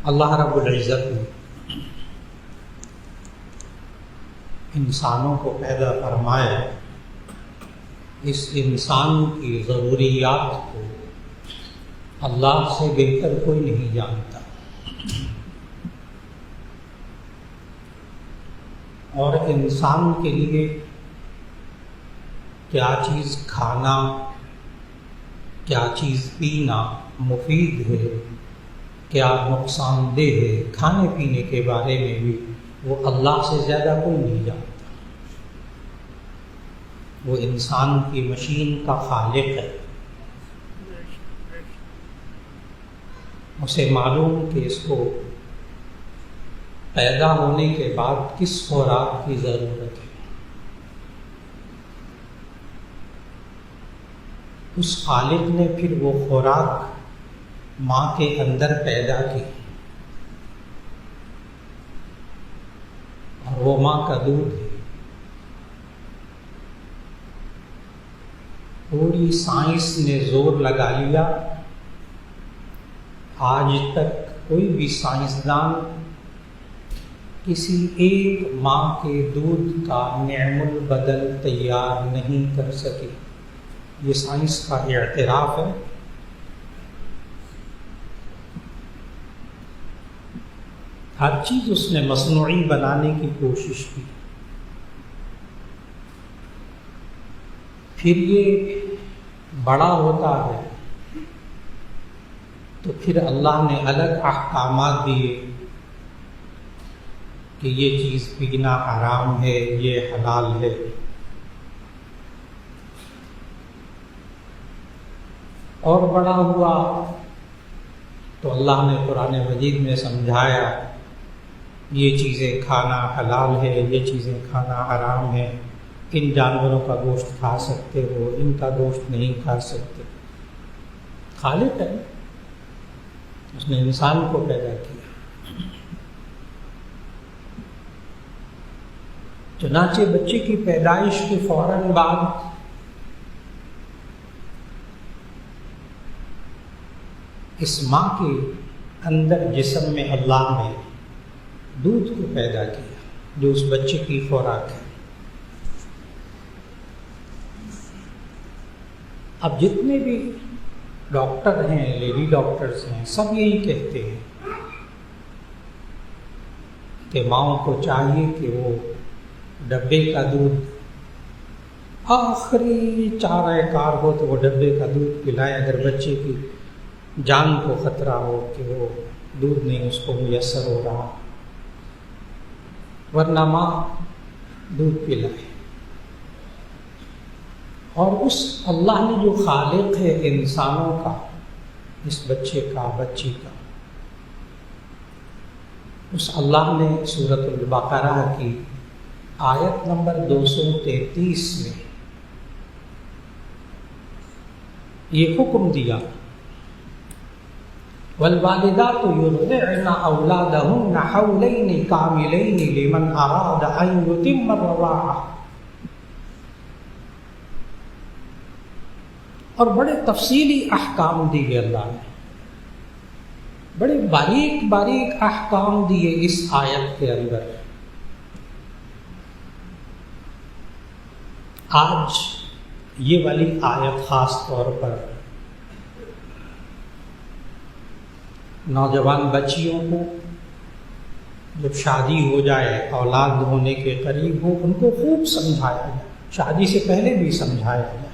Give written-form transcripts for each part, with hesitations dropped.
اللہ رب العزت نے انسانوں کو پیدا فرمایا، اس انسان کی ضروریات کو اللہ سے بہتر کوئی نہیں جانتا، اور انسان کے لیے کیا چیز کھانا، کیا چیز پینا مفید ہے، کیا نقصان دہ ہے، کھانے پینے کے بارے میں بھی وہ اللہ سے زیادہ کوئی نہیں جانتا۔ وہ انسان کی مشین کا خالق ہے، اسے معلوم کہ اس کو پیدا ہونے کے بعد کس خوراک کی ضرورت ہے۔ اس خالق نے پھر وہ خوراک ماں کے اندر پیدا کی، اور وہ ماں کا دودھ ہے۔ پوری سائنس نے زور لگا لیا، آج تک کوئی بھی سائنسدان کسی ایک ماں کے دودھ کا نعم البدل تیار نہیں کر سکے۔ یہ سائنس کا اعتراف ہے۔ ہر چیز اس نے مصنوعی بنانے کی کوشش کی، پھر یہ بڑا ہوتا ہے تو پھر اللہ نے الگ احکامات دیے کہ یہ چیز پینا حرام ہے، یہ حلال ہے۔ اور بڑا ہوا تو اللہ نے قرآن مجید میں سمجھایا یہ چیزیں کھانا حلال ہے، یہ چیزیں کھانا حرام ہے، ان جانوروں کا گوشت کھا سکتے ہو، ان کا گوشت نہیں کھا سکتے۔ خالق ہے، اس نے انسان کو پیدا کیا۔ چنانچہ بچے کی پیدائش کے فوراً بعد اس ماں کے اندر جسم میں اللہ نے دودھ کو پیدا کیا، جو اس بچے کی خوراک ہے۔ اب جتنے بھی ڈاکٹر ہیں، لیڈی ڈاکٹرز ہیں، سب یہی کہتے ہیں کہ ماؤں کو چاہیے کہ وہ ڈبے کا دودھ آخری چارہ کار ہو تو وہ ڈبے کا دودھ پلائے، اگر بچے کی جان کو خطرہ ہو کہ وہ دودھ نہیں اس کو میسر ہو رہا، ورنہ ماں دودھ پلائے۔ اور اس اللہ نے جو خالق ہے انسانوں کا، اس بچے کا، بچی کا، اس اللہ نے سورۃ البقرہ کی آیت نمبر 233 میں یہ حکم دیا، والوالدات يرضعن اولادهن حولين كاملين لمن اراد ان يتم الرضاعة۔ اور بڑے تفصیلی احکام دیے اللہ نے، بڑے باریک باریک احکام دیے اس آیت کے اندر۔ آج یہ والی آیت خاص طور پر نوجوان بچیوں کو جب شادی ہو جائے، اولاد ہونے کے قریب ہو، ان کو خوب سمجھایا جائے، شادی سے پہلے بھی سمجھایا جائے۔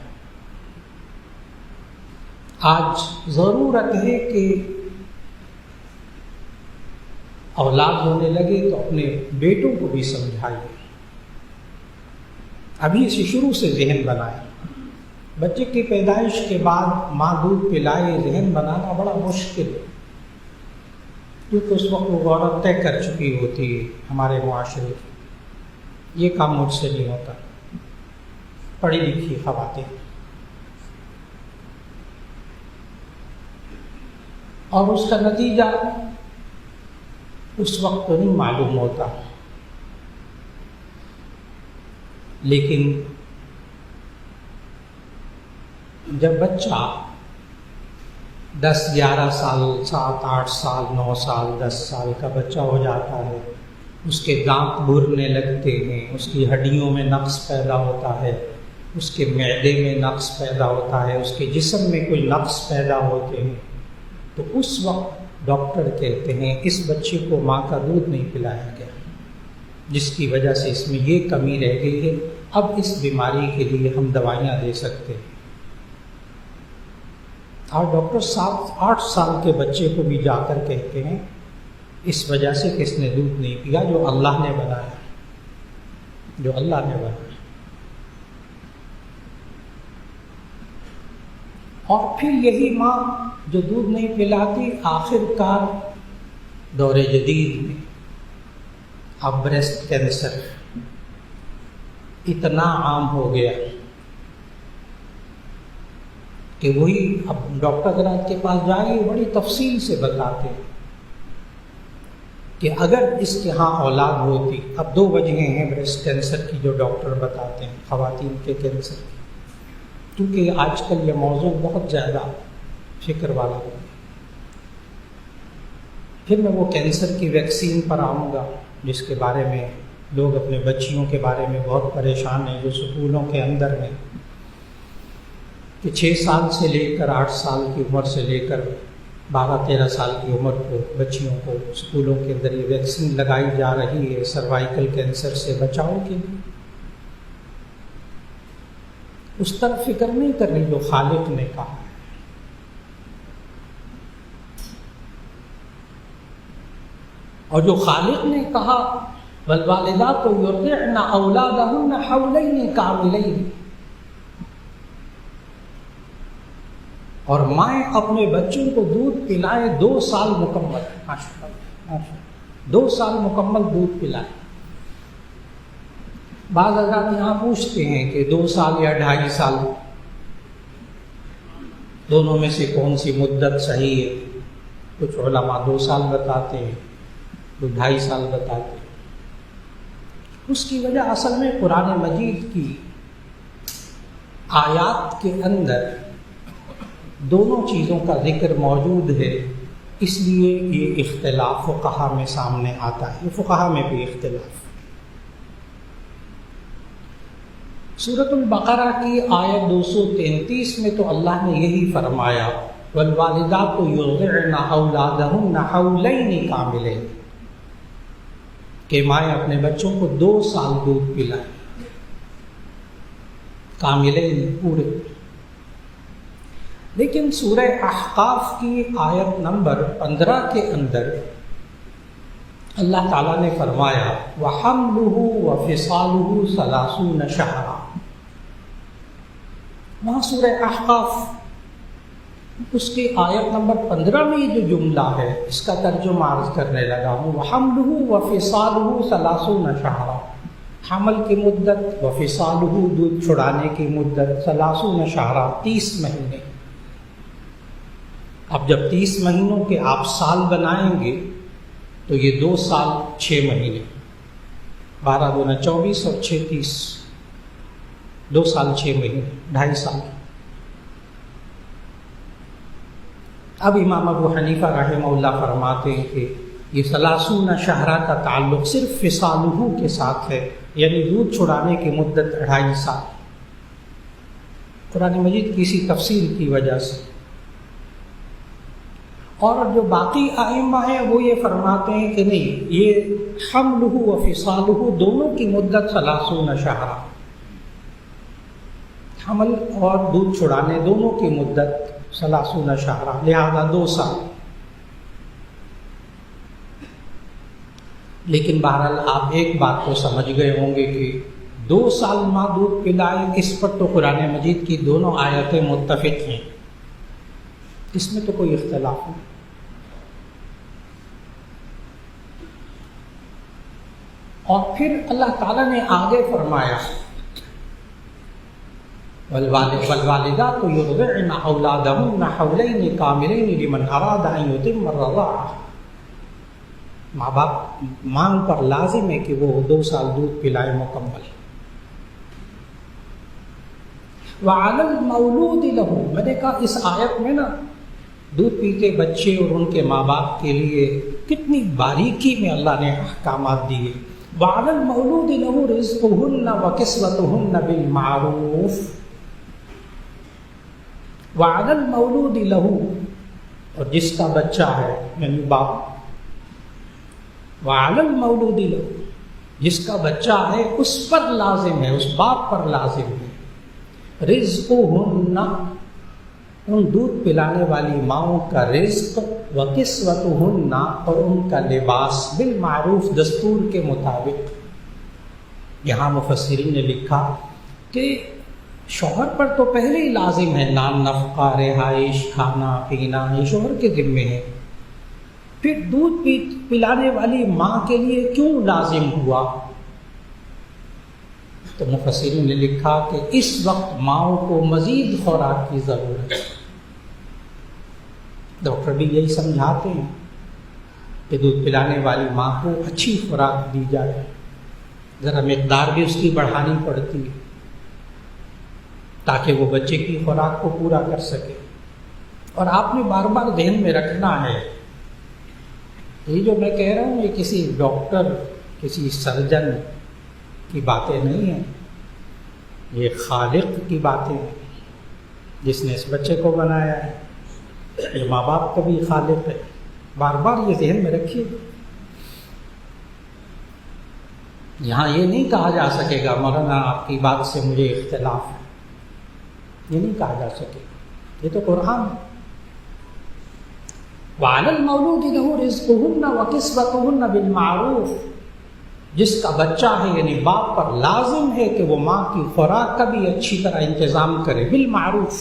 آج ضرورت ہے کہ اولاد ہونے لگے تو اپنے بیٹوں کو بھی سمجھائیے، ابھی سے شروع سے ذہن بنائیں۔ بچے کی پیدائش کے بعد ماں دودھ پلائے، ذہن بنانا بڑا مشکل ہے، کیونکہ اس وقت وہ عورت طے کر چکی ہوتی ہے ہمارے معاشرے کی، یہ کام مجھ سے نہیں ہوتا۔ پڑھی لکھی خواتین، اور اس کا نتیجہ اس وقت تو نہیں معلوم ہوتا، لیکن جب بچہ 10-11 سال 7-8 سال 9 سال 10 سال کا بچہ ہو جاتا ہے، اس کے دانت بھرنے لگتے ہیں، اس کی ہڈیوں میں نقص پیدا ہوتا ہے، اس کے معدے میں نقص پیدا ہوتا ہے، اس کے جسم میں کوئی نقص پیدا ہوتے ہیں، تو اس وقت ڈاکٹر کہتے ہیں اس بچے کو ماں کا دودھ نہیں پلایا گیا، جس کی وجہ سے اس میں یہ کمی رہ گئی ہے، اب اس بیماری کے لیے ہم دوائیاں دے سکتے ہیں۔ اور ڈاکٹر 7-8 سال کے بچے کو بھی جا کر کہتے ہیں اس وجہ سے کہ اس نے دودھ نہیں پیا، جو اللہ نے بنایا، جو اللہ نے بنایا۔ اور پھر یہی ماں جو دودھ نہیں پلاتی، آخر کار دور جدید میں اب بریسٹ کینسر اتنا عام ہو گیا کہ وہی اب ڈاکٹر حضرات کے پاس جائیں بڑی تفصیل سے بتاتے ہیں کہ اگر اس کے ہاں اولاد ہوتی، اب 2 وجہیں ہیں بریسٹ کینسر کی جو ڈاکٹر بتاتے ہیں خواتین کے کینسر کی، کیونکہ آج کل یہ موضوع بہت زیادہ فکر والا ہو گیا۔ پھر میں وہ کینسر کی ویکسین پر آؤں گا جس کے بارے میں لوگ اپنے بچیوں کے بارے میں بہت پریشان ہیں، جو اسکولوں کے اندر ہیں کہ 6 سال سے لے کر 8 سال کی عمر سے لے کر 12-13 سال کی عمر کو بچیوں کو اسکولوں کے اندر یہ ویکسین لگائی جا رہی ہے سروائیکل کینسر سے بچاؤ کے لیے۔ اس طرف فکر نہیں کرنی جو خالق نے کہا ہے۔ اور جو خالق نے کہا والوالدات یرضعن اولادہن حولین کاملین، اور مائیں اپنے بچوں کو دودھ پلائیں 2 سال مکمل، ماشاءاللہ 2 سال مکمل دودھ پلائیں۔ بعض حضرات یہاں پوچھتے ہیں کہ 2 سال یا 2.5 سال دونوں میں سے کون سی مدت صحیح ہے؟ کچھ علماء 2 سال بتاتے ہیں، کچھ 2.5 سال بتاتے ہیں۔ اس کی وجہ اصل میں قرآن مجید کی آیات کے اندر دونوں چیزوں کا ذکر موجود ہے، اس لیے یہ اختلاف فقہا میں سامنے آتا ہے، فقہا میں بھی اختلاف۔ سورۃ البقرہ کی آیت 233 میں تو اللہ نے یہی فرمایا والوالدات یرضعن اولادہن حولین کاملین، کہ مائیں اپنے بچوں کو 2 سال دودھ پلائیں، کاملین پورے۔ لیکن سورہ احقاف کی آیت نمبر 15 کے اندر اللہ تعالیٰ نے فرمایا وَحَمْلُهُ وَفِصَالُهُ 30 شَهْرًا۔ وہاں سورہ احقاف اس کی آیت نمبر 15 میں یہ جو جملہ ہے اس کا ترجمہ عرض کرنے لگا ہوں۔ وَحَمْلُهُ وَفِصَالُهُ 30 شَهْرًا، حمل کی مدت، وفصالُهُ دودھ چھڑانے کی مدت، 30 شَهْرًا 30 مہینے۔ اب جب 30 مہینوں کے آپ سال بنائیں گے تو یہ 2 سال 6 مہینے، 12 × 24 اور 6 30، 2 سال 6 مہینے، 2.5 سال۔ اب امام ابو حنیفہ رحمہ اللہ فرماتے ہیں کہ یہ 30 شہرہ کا تعلق صرف فصالہ کے ساتھ ہے، یعنی دودھ چھڑانے کی مدت 2.5 سال، قرآن مجید کی اسی تفصیل کی وجہ سے۔ اور جو باقی ائمہ ہیں وہ یہ فرماتے ہیں کہ نہیں، یہ حملہ و فصالہ دونوں کی مدت 30 شہرہ، حمل اور دودھ چھڑانے دونوں کی مدت 30 شہرہ، لہذا 2 سال۔ لیکن بہرحال آپ ایک بات تو سمجھ گئے ہوں گے کہ 2 سال ماں دودھ پلائے، اس پر تو قرآن مجید کی دونوں آیتیں متفق ہیں، اس میں تو کوئی اختلاف نہیں۔ اور پھر اللہ تعالیٰ نے آگے فرمایا والوالدات یرضعن اولادہن حولین کاملین لمن اراد ان یتم الرضاعہ، ماں باپ مانگ پر لازم ہے کہ وہ 2 سال دودھ پلائے مکمل۔ وعلی المولود لہ، میں نے کہا اس آیت میں نا دودھ پیتے بچے اور ان کے ماں باپ کے لیے کتنی باریکی میں اللہ نے احکامات دیے. وَعَلَى الْمَوْلُودِ لَهُ رِزْقُهُنَّ وَكِسْوَتُهُنَّ بِالْمَعْرُوفِ. وَعَلَى الْمَوْلُودِ لَهُ، اور جس کا بچہ ہے یعنی باپ. وَعَلَى الْمَوْلُودِ لَهُ، جس کا بچہ ہے اس پر لازم ہے، اس باپ پر لازم ہے. رِزْقُهُنَّ، ان دودھ پلانے والی ماؤں کا رزق، وَكِسْوَتُهُنَّ، اور ان کا لباس، بالمعروف، دستور کے مطابق. یہاں مفسرین نے لکھا کہ شوہر پر تو پہلے ہی لازم ہے نان نفقہ، رہائش، کھانا پینا، یہ شوہر کے ذمے ہے. پھر دودھ پلانے والی ماں کے لیے کیوں لازم ہوا؟ تو مفسرین نے لکھا کہ اس وقت ماؤں کو مزید خوراک کی ضرورت ہے. ڈاکٹر بھی یہی سمجھاتے ہیں کہ دودھ پلانے والی ماں کو اچھی خوراک دی جائے، ذرا مقدار بھی اس کی بڑھانی پڑتی ہے تاکہ وہ بچے کی خوراک کو پورا کر سکے. اور آپ نے بار بار ذہن میں رکھنا ہے، یہ جو میں کہہ رہا ہوں یہ کسی ڈاکٹر، کسی سرجن کی باتیں نہیں ہیں، یہ خالق کی باتیں ہیں جس نے اس بچے کو بنایا ہے. یہ ماں باپ کا بھی خالق ہے. بار بار یہ ذہن میں رکھیے. یہاں یہ نہیں کہا جا سکے گا مولانا آپ کی بات سے مجھے اختلاف ہے، یہ نہیں کہا جا سکے گا، یہ تو قرآن ہے. وَعَلَى الْمَوْلُودِ لَهُ رِزْقُهُنَّ وَكِسْوَتُهُنَّ بِالْمَعْرُوفِ، جس کا بچہ ہے یعنی باپ پر لازم ہے کہ وہ ماں کی خوراک کا بھی اچھی طرح انتظام کرے، بالمعروف،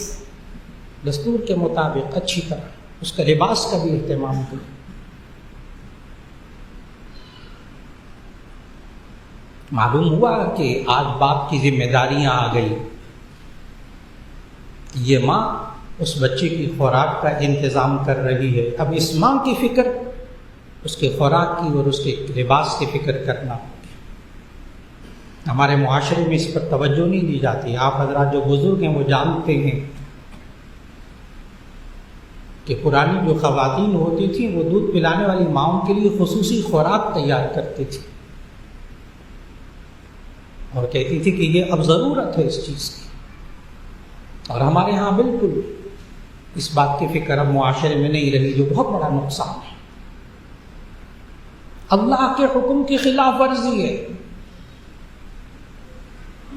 دستور کے مطابق اچھی طرح، اس کا لباس کا بھی اہتمام کرے. معلوم ہوا کہ آج باپ کی ذمہ داریاں آ گئی. یہ ماں اس بچے کی خوراک کا انتظام کر رہی ہے. اب اس ماں کی فکر اس کے خوراک کی اور اس کے لباس کی فکر کرنا. ہمارے معاشرے میں اس پر توجہ نہیں دی جاتی. آپ حضرات جو بزرگ ہیں وہ جانتے ہیں کہ پرانی جو خواتین ہوتی تھیں وہ دودھ پلانے والی ماؤں کے لیے خصوصی خوراک تیار کرتی تھی اور کہتی تھی کہ یہ اب ضرورت ہے اس چیز کی. اور ہمارے ہاں بالکل اس بات کی فکر اب معاشرے میں نہیں رہی، جو بہت بڑا نقصان ہے. اللہ کے حکم کی خلاف ورزی ہے.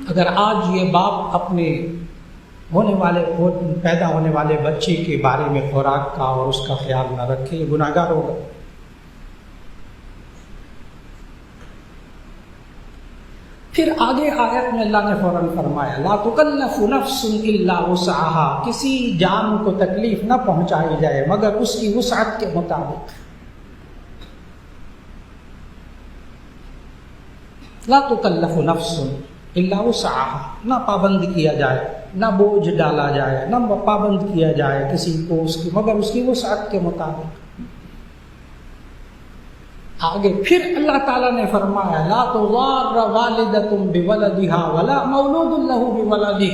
اگر آج یہ باپ اپنے پیدا ہونے والے بچے کے بارے میں خوراک کا اور اس کا خیال نہ رکھے، یہ گناہ گار ہوگا. پھر آگے آیت میں اللہ نے فوراً فرمایا لا تکلف نفس الا وسعها، کسی جان کو تکلیف نہ پہنچائی جائے مگر اس کی وسعت کے مطابق. لا تکلف نفس الا وسعها، نہ پابند کیا جائے، نہ بوجھ ڈالا جائے، نہ پابند کیا جائے کسی کو اس کی مگر اس کی وسعت کے مطابق. آگے پھر اللہ تعالیٰ نے فرمایا لا تضار والدۃ بولدها ولا مولود له بولده.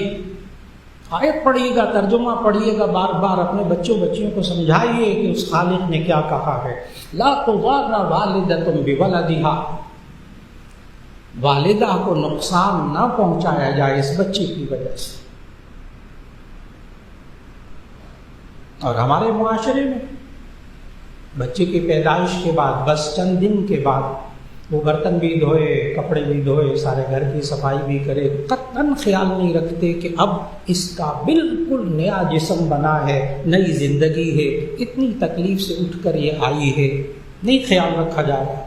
آیت پڑھیے گا، ترجمہ پڑھیے گا، بار بار اپنے بچیوں کو سمجھائیے کہ اس خالق نے کیا کہا ہے. لا تضار والدۃ بولدها، والدہ کو نقصان نہ پہنچایا جائے اس بچے کی وجہ سے. اور ہمارے معاشرے میں بچے کی پیدائش کے بعد بس چند دن کے بعد وہ برتن بھی دھوئے، کپڑے بھی دھوئے، سارے گھر کی صفائی بھی کرے، قطعاً خیال نہیں رکھتے کہ اب اس کا بالکل نیا جسم بنا ہے، نئی زندگی ہے، اتنی تکلیف سے اٹھ کر یہ آئی ہے، نہیں خیال رکھا جا رہا.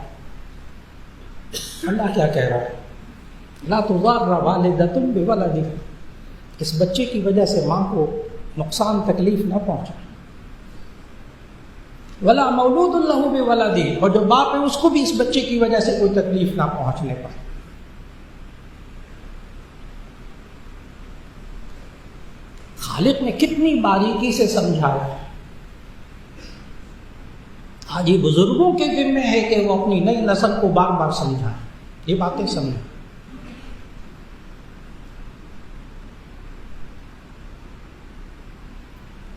اللہ کیا کہہ رہا ہے لا تضار والدۃ بولدها، اس بچے کی وجہ سے ماں کو نقصان تکلیف نہ پہنچے. ولا مولود له بولده، اور جو باپ ہے اس کو بھی اس بچے کی وجہ سے کوئی تکلیف نہ پہنچنے پائے. خالق نے کتنی باریکی سے سمجھایا. آج یہ بزرگوں کے ذمہ ہے کہ وہ اپنی نئی نسل کو بار بار سمجھائیں، یہ باتیں سمجھیں.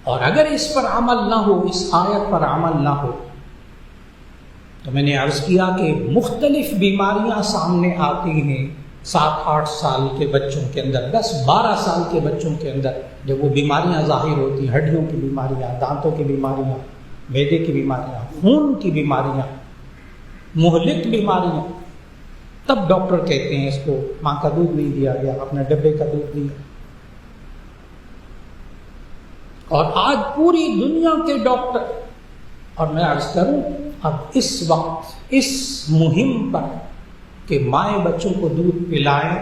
اور اگر اس پر عمل نہ ہو، اس آیت پر عمل نہ ہو، تو میں نے عرض کیا کہ مختلف بیماریاں سامنے آتی ہیں 7-8 سال کے بچوں کے اندر، 10-12 سال کے بچوں کے اندر، جب وہ بیماریاں ظاہر ہوتی ہیں، ہڈیوں کی بیماریاں، دانتوں کی بیماریاں، معدے کی بیماریاں، خون کی بیماریاں، مہلک بیماریاں، تب ڈاکٹر کہتے ہیں اس کو ماں کا دودھ نہیں دیا گیا، اپنے ڈبے کا دودھ دیا۔ اور آج پوری دنیا کے ڈاکٹر، اور میں عرض کروں اب اس وقت اس مہم پر کہ مائیں بچوں کو دودھ پلائیں،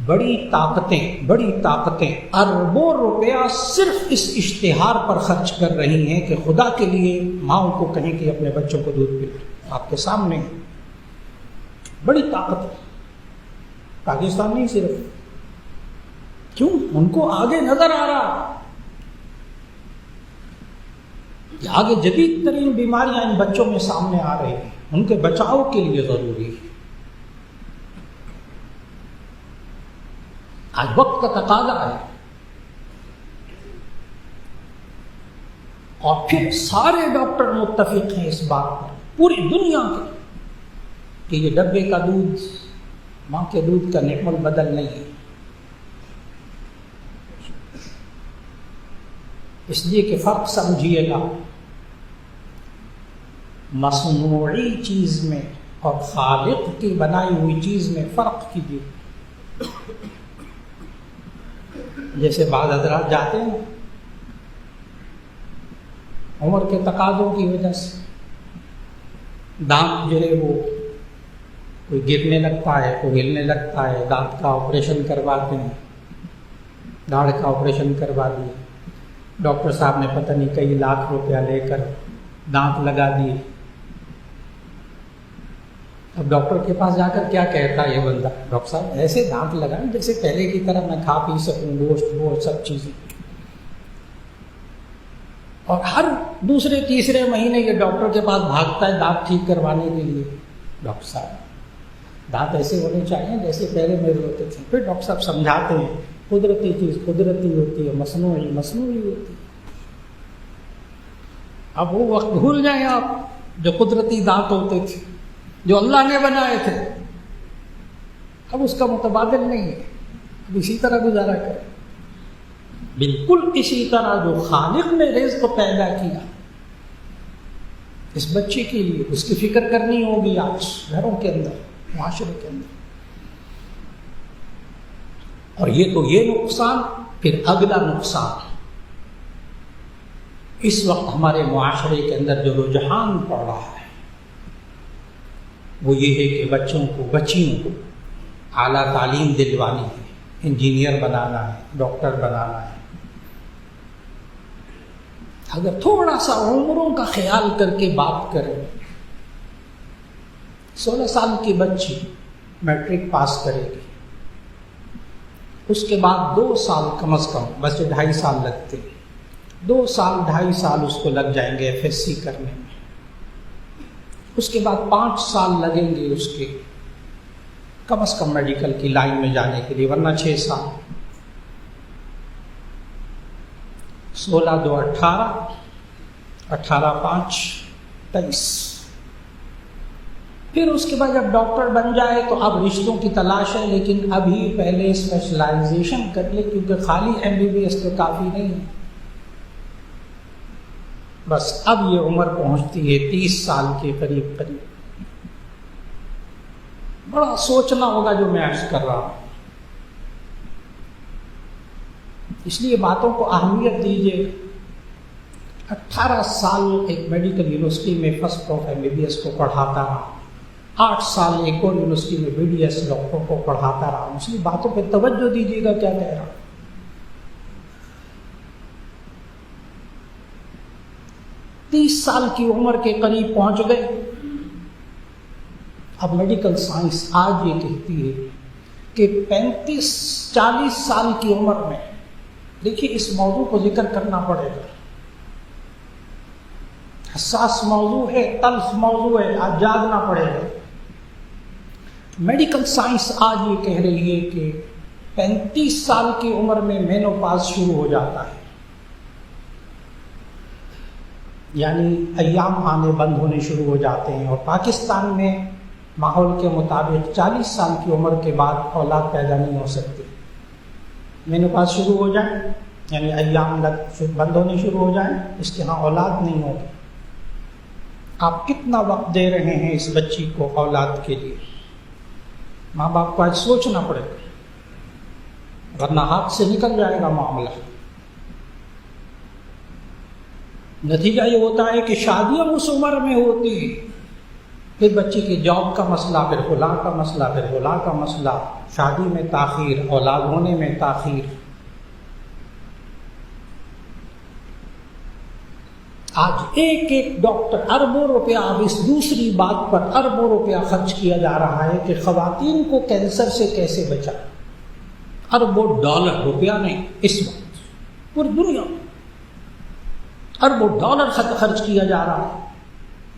بڑی طاقتیں اربوں روپیہ صرف اس اشتہار پر خرچ کر رہی ہیں کہ خدا کے لیے ماؤں کو کہیں کہ اپنے بچوں کو دودھ پلائیں۔ آپ کے سامنے بڑی طاقت ہے، پاکستان نہیں صرف، کیوں؟ ان کو آگے نظر آ رہا کہ آگے جدید ترین بیماریاں ان بچوں میں سامنے آ رہی ہیں، ان کے بچاؤ کے لیے ضروری ہے۔ آج وقت کا تقاضا ہے، اور پھر سارے ڈاکٹر متفق ہیں اس بات پر پوری دنیا کے کہ یہ ڈبے کا دودھ ماں کے دودھ کا نعم البدل نہیں ہے، اس لیے کہ فرق سمجھیے گا، مصنوعی چیز میں اور خالق کی بنائی ہوئی چیز میں فرق کیجیے۔ جیسے بعض حضرات جاتے ہیں عمر کے تقاضوں کی وجہ سے دانت جو ہے وہ کوئی گرنے لگتا ہے، کوئی ہلنے لگتا ہے، دانت کا آپریشن کرواتے ہیں، داڑھ کا آپریشن کروا دیے، ڈاکٹر صاحب نے پتہ نہیں کئی لاکھ روپیہ لے کر دانت لگا دیے۔ اب ڈاکٹر کے پاس جا کر کیا کہتا ہے یہ بندہ، ڈاکٹر صاحب ایسے دانت لگائیں جیسے پہلے کی طرح میں کھا پی سکوں، گوشت وہ سب چیزیں۔ اور ہر دوسرے تیسرے مہینے یہ ڈاکٹر کے پاس بھاگتا ہے دانت ٹھیک کروانے کے لیے، ڈاکٹر صاحب دانت ایسے ہونے چاہیے جیسے پہلے میرے ہوتے تھے۔ پھر ڈاکٹر صاحب سمجھاتے ہیں قدرتی چیز قدرتی ہوتی ہے، مصنوعی ہوتی ہے۔ اب وہ وقت بھول جائیں آپ جو قدرتی دانت ہوتے تھے، جو اللہ نے بنائے تھے، اب اس کا متبادل نہیں ہے، اب اسی طرح گزارا کریں، بالکل اسی طرح جو خالق نے رزق پیدا کیا اس بچے کے لیے، اس کی فکر کرنی ہوگی آج گھروں کے اندر، معاشرے کے اندر۔ اور یہ نقصان، پھر اگلا نقصان اس وقت ہمارے معاشرے کے اندر جو رجحان پڑ رہا ہے وہ یہ ہے کہ بچیوں کو اعلیٰ تعلیم دلوانی ہے، انجینئر بنانا ہے، ڈاکٹر بنانا ہے۔ اگر تھوڑا سا عمروں کا خیال کر کے بات کریں، 16 سال کی بچی میٹرک پاس کرے گی، اس کے بعد 2 سال کم از کم، بس 2.5 سال لگتے ہیں، 2 سال 2.5 سال اس کو لگ جائیں گے FSC کرنے میں، اس کے بعد 5 سال لگیں گے اس کے کم از کم میڈیکل کی لائن میں جانے کے لیے، ورنہ 6 سال۔ 16 2 18، 18 5 23۔ پھر اس کے بعد جب ڈاکٹر بن جائے تو اب رشتوں کی تلاش ہے، لیکن ابھی پہلے اسپیشلائزیشن کر لے، کیونکہ خالی MBBS تو کافی نہیں ہے۔ بس اب یہ عمر پہنچتی ہے 30 سال کے قریب۔ بڑا سوچنا ہوگا جو میں عرض کر رہا ہوں، اس لیے باتوں کو اہمیت دیجیے۔ 18 سال ایک میڈیکل یونیورسٹی میں فرسٹ آف MBBS کو پڑھاتا رہا، 8 سال ایک اور یونیورسٹی میں BDS ڈاکٹر کو پڑھاتا رہا، اس لیے باتوں پہ توجہ دیجیے گا کیا کہہ رہا ہوں۔ 30 سال کی عمر کے قریب پہنچ گئے، اب میڈیکل سائنس آج یہ کہتی ہے کہ 35-40 سال کی عمر میں، دیکھیے اس موضوع کو ذکر کرنا پڑے گا، حساس موضوع ہے، تلخ موضوع ہے، آج جاگنا پڑے گا۔ میڈیکل سائنس آج یہ کہہ رہی ہے کہ 35 سال کی عمر میں مینوپاز شروع ہو جاتا ہے، یعنی ایام آنے بند ہونے شروع ہو جاتے ہیں، اور پاکستان میں ماحول کے مطابق 40 سال کی عمر کے بعد اولاد پیدا نہیں ہو سکتی۔ مینوپاز شروع ہو جائے یعنی ایام بند ہونے شروع ہو جائیں، اس کے ہاں اولاد نہیں ہوگی۔ آپ کتنا وقت دے رہے ہیں اس بچی کو اولاد کے لیے؟ ماں باپ کو آج سوچنا پڑے گا، ورنہ ہاتھ سے نکل جائے گا معاملہ۔ نتیجہ یہ ہوتا ہے کہ شادیاں اس عمر میں ہوتی ہیں، پھر بچی کی جاب کا مسئلہ، پھر خلا کا مسئلہ، پھر خلا کا مسئلہ، شادی میں تاخیر، اولاد ہونے میں تاخیر۔ آج ایک ایک ڈاکٹر اربوں روپیہ، اب اس دوسری بات پر اربوں روپیہ خرچ کیا جا رہا ہے کہ خواتین کو کینسر سے کیسے بچائیں۔ اربوں ڈالر، روپیہ نہیں، اس وقت پوری دنیا میں اربوں ڈالر خرچ کیا جا رہا ہے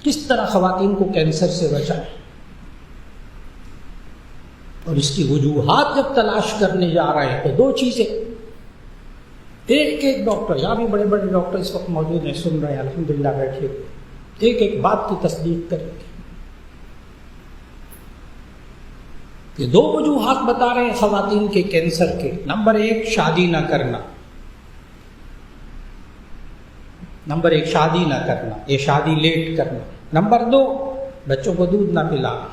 کس طرح خواتین کو کینسر سے بچائیں۔ اور اس کی وجوہات جب تلاش کرنے جا رہے ہیں تو دو چیزیں، ایک ایک ڈاکٹر، یہاں بھی بڑے بڑے ڈاکٹر اس وقت موجود ہیں، سن رہے ہیں الحمدللہ بیٹھے ہوئے، ایک ایک بات کی تصدیق کریں گے۔ یہ دو وجوہات بتا رہے ہیں خواتین کے کینسر کے۔ نمبر ایک، شادی نہ کرنا۔ نمبر ایک، شادی نہ کرنا، یہ شادی لیٹ کرنا۔ نمبر دو، بچوں کو دودھ نہ پلانا۔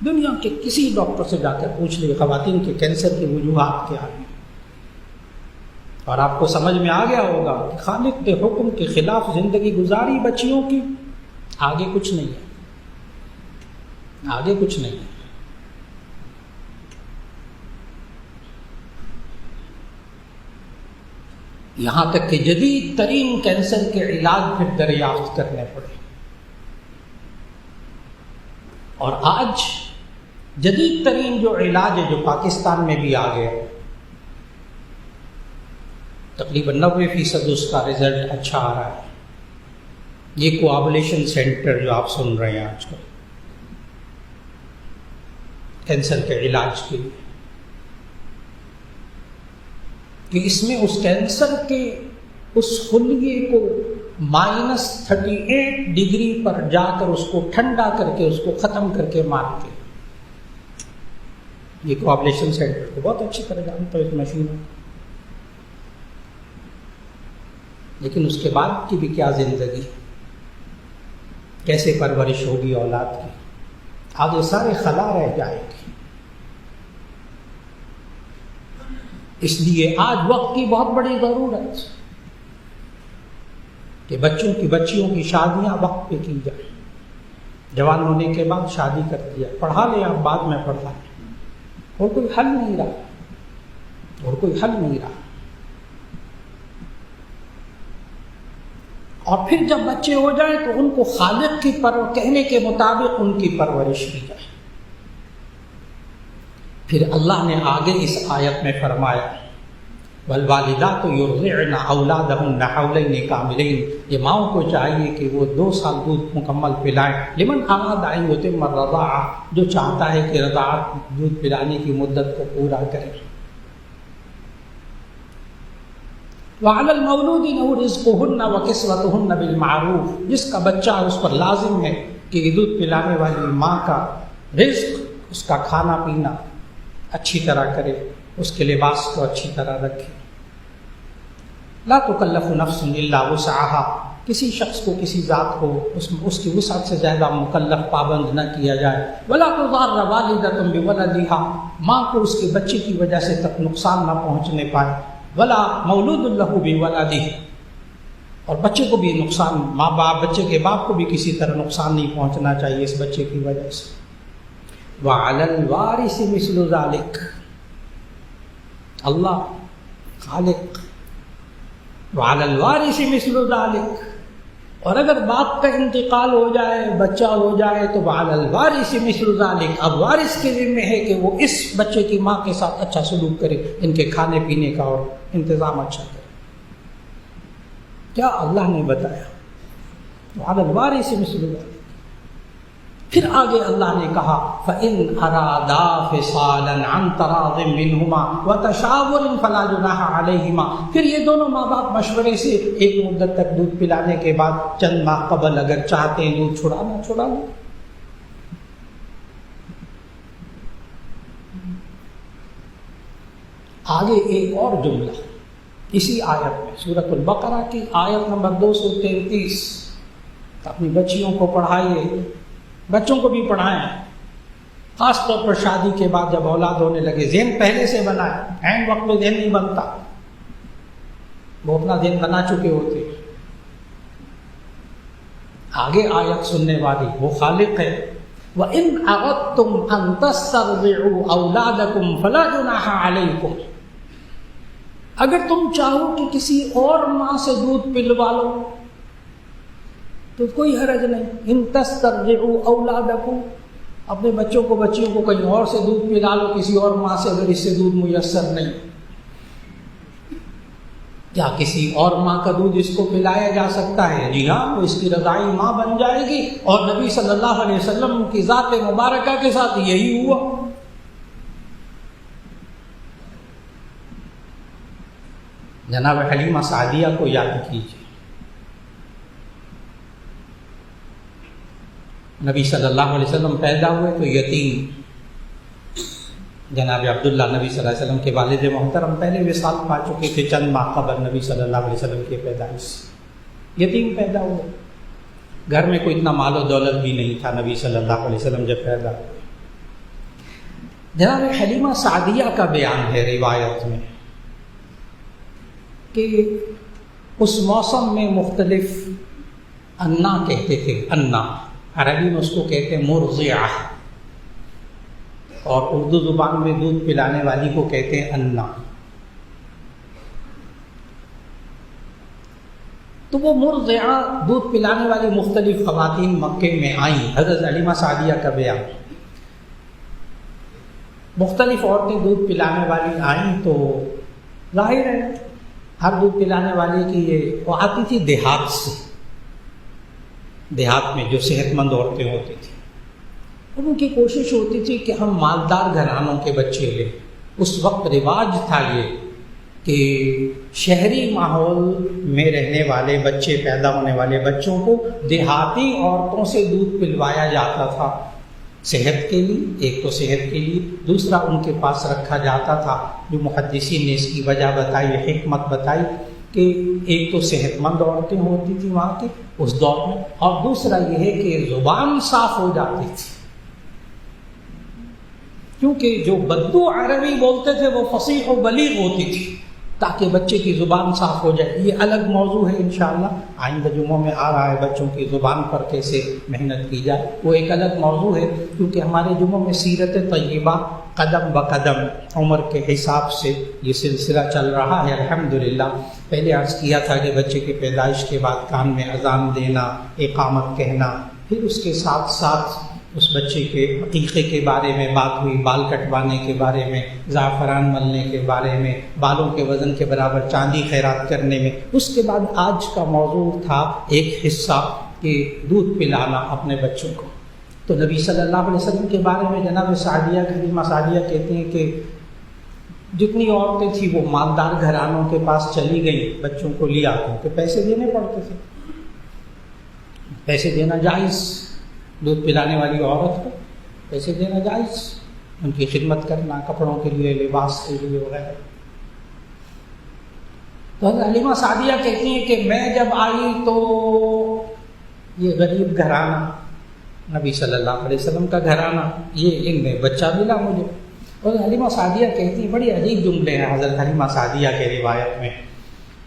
دنیا کے کسی ڈاکٹر سے جا کر پوچھ لیے خواتین کے کینسر کی وجوہات کیا ہیں، اور آپ کو سمجھ میں آ گیا ہوگا کہ خالق کے حکم کے خلاف زندگی گزاری بچیوں کی، آگے کچھ نہیں ہے، آگے کچھ نہیں ہے۔ یہاں تک کہ جدید ترین کینسر کے علاج پھر دریافت کرنے پڑے، اور آج جدید ترین جو علاج ہے جو پاکستان میں بھی آ گیا، تقریباً 90% اس کا رزلٹ اچھا آ رہا ہے۔ یہ کوآبولیشن سینٹر جو آپ سن رہے ہیں آج کل کینسر کے علاج کے لیے، کہ اس میں اس کینسر کے اس خلیے کو -38 ڈگری پر جا کر اس کو ٹھنڈا کر کے اس کو ختم کر کے مارتے۔ یہ کوآبولیشن سینٹر کو بہت اچھی طرح جانتا ہوں اس مشین میں، لیکن اس کے بعد کی بھی کیا زندگی، کیسے پرورش ہوگی اولاد کی، آگے سارے خلا رہ جائے گی۔ اس لیے آج وقت کی بہت بڑی ضرورت کہ بچیوں کی شادیاں وقت پہ کی جائیں۔ جوان ہونے کے بعد شادی کر دیا، پڑھا لے آپ، بعد میں پڑھا لیں، اور کوئی حل نہیں رہا، اور کوئی حل نہیں رہا۔ اور پھر جب بچے ہو جائیں تو ان کو خالق کی کہنے کے مطابق ان کی پرورش کی جائے۔ پھر اللہ نے آگے اس آیت میں فرمایا والوالدات یرضعن اولادہن حولین کاملین، یہ ماؤں کو چاہیے کہ وہ 2 سال دودھ مکمل پلائیں، لمن اراد ان یتم الرضاعہ، جو چاہتا ہے کہ رضاعت دودھ پلانے کی مدت کو پورا کرے۔ وعلی المولود لہ رزقہن وکسوتہن بالمعروف، جس کا بچہ اس پر لازم ہے کہ دودھ پلانے والی ماں کا رزق، اس کا کھانا پینا اچھی طرح کرے، اس کے لباس کو اچھی طرح رکھے۔ لا تکلف نفس الا وسعها، کسی شخص کو، کسی ذات کو اس کی وسعت سے زیادہ مکلف پابند نہ کیا جائے۔ ولا تضار والدۃ بولدها، ماں کو اس کے بچے کی وجہ سے تک نقصان نہ پہنچنے پائے۔ ولا مولود له بولده، اور بچے کو بھی نقصان، ماں باپ بچے کے باپ کو بھی کسی طرح نقصان نہیں پہنچنا چاہیے اس بچے کی وجہ سے۔ وعلی الوارث مثل ذلک، اللہ خالق، وعلی الوارث مثل ذلک، اور اگر باپ کا انتقال ہو جائے، بچہ ہو جائے، تو وعلی الوارث مثل ذلک، اب وارث کے ذمہ ہے کہ وہ اس بچے کی ماں کے ساتھ اچھا سلوک کرے، ان کے کھانے پینے کا اور انتظام اچھا کرے۔ کیا اللہ نے بتایا؟ وعلی الوارث مثل ذلک۔ پھر آگے اللہ نے کہا فَإِنْ أَرَادَا فِصَالًا عَنْ تَرَاضٍ مِّنْهُمَا وَتَشَاوُرٍ فَلَا جُنَاحَ عَلَيْهِمَا۔ پھر یہ دونوں ماں باپ مشورے سے ایک مدت تک دودھ پلانے کے بعد چند ماہ قبل اگر چاہتے ہیں دودھ چھڑا لو۔ آگے ایک اور جملہ اسی آیت میں، سورۃ البقرہ کی آیت نمبر 233، اپنی بچیوں کو پڑھائیے، بچوں کو بھی پڑھائیں، خاص طور پر شادی کے بعد جب اولاد ہونے لگے ذہن پہلے سے بنائیں، عین وقت میں ذہن نہیں بنتا، وہ اپنا ذہن بنا چکے ہوتے۔ آگے آیت سننے والی وہ خالق ہے، وَإِنْ أَرَدْتُمْ أَن تَسْتَرْضِعُوا أَوْلَادَكُمْ فَلَا جُنَاحَ عَلَيْكُمْ۔ اگر تم چاہو کہ کسی اور ماں سے دودھ پلوا لو تو کوئی حرج نہیں، ان تسترضعوا اولادکم، اپنے بچوں کو بچیوں کو کہیں اور سے دودھ پلا لو، کسی اور ماں سے اگر اس سے دودھ میسر نہیں، کیا کسی اور ماں کا دودھ اس کو پلایا جا سکتا ہے؟ جی ہاں، وہ اس کی رضائی ماں بن جائے گی، اور نبی صلی اللہ علیہ وسلم کی ذات مبارکہ کے ساتھ یہی ہوا۔ جناب حلیمہ سعدیہ کو یاد کیجیے، نبی صلی اللہ علیہ وسلم پیدا ہوئے تو یتیم، جناب عبداللہ نبی صلی اللہ علیہ وسلم کے والد محترم پہلے وصال پا چکے تھے چند ماہ قبل نبی صلی اللہ علیہ وسلم کی پیدائش سے، یتیم پیدا ہوئے، گھر میں کوئی اتنا مال و دولت بھی نہیں تھا نبی صلی اللہ علیہ وسلم جب پیدا ہوئے۔ جناب حلیمہ سعدیہ کا بیان ہے روایت میں کہ اس موسم میں مختلف انا کہتے تھے، انا عربی میں اس کو کہتے ہیں مرضعہ، اور اردو زبان میں دودھ پلانے والی کو کہتے ہیں انا۔ تو وہ مرضعہ دودھ پلانے والی مختلف خواتین مکے میں آئیں، حضرت حلیمہ سعدیہ کا بیان، مختلف عورتیں دودھ پلانے والی آئیں تو ظاہر ہے ہر دودھ پلانے والی کی وہ آتی تھی دیہات سے، دیہات میں جو صحت مند عورتیں ہوتی تھیں، ان کی کوشش ہوتی تھی کہ ہم مالدار گھرانوں کے بچے لیں۔ اس وقت رواج تھا یہ کہ شہری ماحول میں رہنے والے بچے، پیدا ہونے والے بچوں کو دیہاتی عورتوں سے دودھ پلوایا جاتا تھا، صحت کے لیے، ایک تو صحت کے لیے، دوسرا ان کے پاس رکھا جاتا تھا، جو محدثین نے اس کی وجہ بتائی، حکمت بتائی کہ ایک تو صحت مند عورتیں ہوتی تھیں وہاں کی اس دور میں، اور دوسرا یہ ہے کہ زبان صاف ہو جاتی تھی، کیونکہ جو بدو عربی بولتے تھے وہ فصیح و بلیغ ہوتی تھی، تاکہ بچے کی زبان صاف ہو جائے۔ یہ الگ موضوع ہے انشاءاللہ، آئندہ جمعوں میں آ رہا ہے بچوں کی زبان پر کیسے محنت کی جائے، وہ ایک الگ موضوع ہے، کیونکہ ہمارے جمعوں میں سیرت طیبہ قدم بقدم عمر کے حساب سے یہ سلسلہ چل رہا ہے الحمدللہ۔ پہلے عرض کیا تھا کہ بچے کی پیدائش کے بعد کان میں اذان دینا، اقامت کہنا، پھر اس کے ساتھ ساتھ اس بچے کے عقیقے کے بارے میں بات ہوئی، بال کٹوانے کے بارے میں، زعفران ملنے کے بارے میں، بالوں کے وزن کے برابر چاندی خیرات کرنے میں۔ اس کے بعد آج کا موضوع تھا ایک حصہ کہ دودھ پلانا اپنے بچوں کو۔ تو نبی صلی اللہ علیہ وسلم کے بارے میں جناب سعدیہ حلیمہ سعدیہ کہتے ہیں کہ جتنی عورتیں تھیں وہ مالدار گھرانوں کے پاس چلی گئیں بچوں کو لیا، کیونکہ پیسے دینے پڑتے تھے، پیسے دینا جائز، دودھ پلانے والی عورت کو پیسے دینا جائز، ان کی خدمت کرنا، کپڑوں کے لیے، لباس کے لیے وغیرہ۔ تو حضرت حلیمہ سعدیہ کہتی ہیں کہ میں جب آئی تو یہ غریب گھرانہ، نبی صلی اللہ علیہ وسلم کا گھرانہ، یہ ان میں بچہ ملا مجھے۔ اور حلیمہ سعدیہ کہتی ہیں، بڑی عجیب جملے ہیں حضرت حلیمہ سعدیہ کے روایت میں،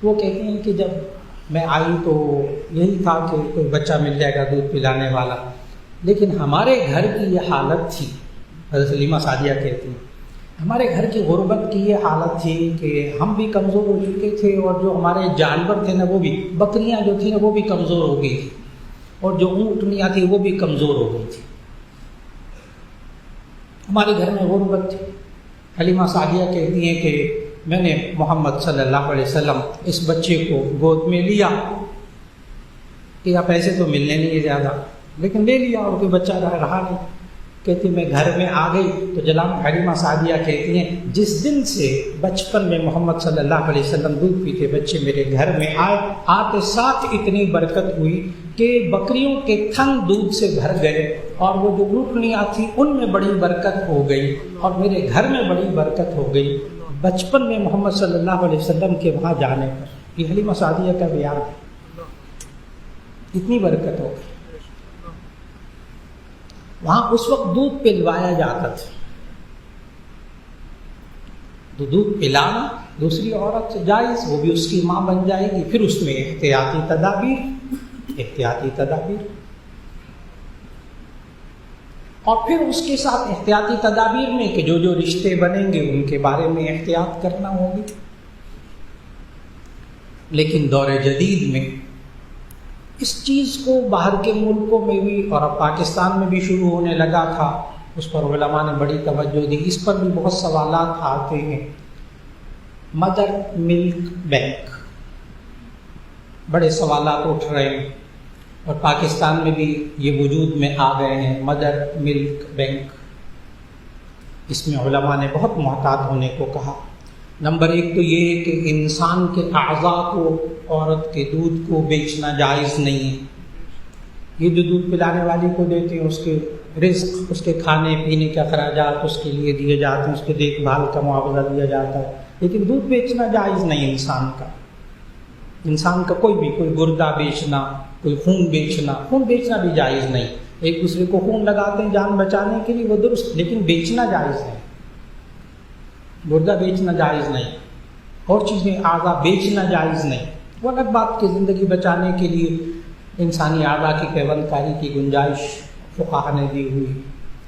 وہ کہتی ہیں کہ جب میں آئی تو یہی تھا کہ کوئی بچہ مل جائے گا دودھ پلانے والا، لیکن ہمارے گھر کی یہ حالت تھی، حضرت حلیمہ سعدیہ کہتی ہیں ہمارے گھر کی غربت کی یہ حالت تھی کہ ہم بھی کمزور ہو چکے تھے، اور جو ہمارے جانور تھے نا وہ بھی، بکریاں جو تھیں نا وہ بھی کمزور ہو گئی تھی، اور جو اونٹنیاں تھیں وہ بھی کمزور ہو گئی تھی، ہمارے گھر میں غربت تھی۔ حلیمہ سعدیہ کہتی ہیں کہ میں نے محمد صلی اللہ علیہ وسلم اس بچے کو گود میں لیا کہ اب پیسے تو ملنے نہیں زیادہ، لیکن لے لیا اور کوئی بچہ رہا نہیں. کہتی میں گھر میں آ گئی تو جناب حلیمہ سعدیہ کہتی ہیں جس دن سے بچپن میں محمد صلی اللہ علیہ وسلم دودھ پیتے بچے میرے گھر میں آئے، آتے ساتھ اتنی برکت ہوئی کہ بکریوں کے تھن دودھ سے بھر گئے، اور وہ جو روٹنیاں تھیں ان میں بڑی برکت ہو گئی، اور میرے گھر میں بڑی برکت ہو گئی بچپن میں محمد صلی اللہ علیہ وسلم کے وہاں جانے پر. یہ حلیمہ سعدیہ کا بیان ہے، اتنی برکت ہو گئی. وہاں اس وقت دودھ پلوایا جاتا تھا، تو دودھ پلانا دوسری عورت سے جائز، وہ بھی اس کی ماں بن جائے گی. پھر اس میں احتیاطی تدابیر، اور پھر اس کے ساتھ احتیاطی تدابیر میں کہ جو رشتے بنیں گے ان کے بارے میں احتیاط کرنا ہوگی. لیکن دور جدید میں اس چیز کو باہر کے ملکوں میں بھی اور اب پاکستان میں بھی شروع ہونے لگا تھا، اس پر علماء نے بڑی توجہ دی. اس پر بھی بہت سوالات آتے ہیں. مدر ملک بینک، بڑے سوالات اٹھ رہے ہیں، اور پاکستان میں بھی یہ وجود میں آ گئے ہیں مدر ملک بینک. اس میں علماء نے بہت محتاط ہونے کو کہا. نمبر ایک تو یہ ہے کہ انسان کے اعضاء کو، عورت کے دودھ کو بیچنا جائز نہیں ہے. یہ جو دودھ پلانے والی کو دیتے ہیں اس کے رزق، اس کے کھانے پینے کے اخراجات اس کے لیے دیے جاتے ہیں، اس کے دیکھ بھال کا معاوضہ دیا جاتا ہے، لیکن دودھ بیچنا جائز نہیں. انسان کا کوئی گردہ بیچنا، کوئی خون بیچنا بھی جائز نہیں. ایک دوسرے کو خون لگاتے ہیں جان بچانے کے لیے، وہ درست، لیکن بیچنا جائز نہیں. گردہ بیچنا جائز نہیں، اور چیزیں اعضاء بیچنا جائز نہیں. وہ الگ بات کہ زندگی بچانے کے لیے انسانی اعضاء کی پیوند کاری کی گنجائش فقہا نے دی ہوئی.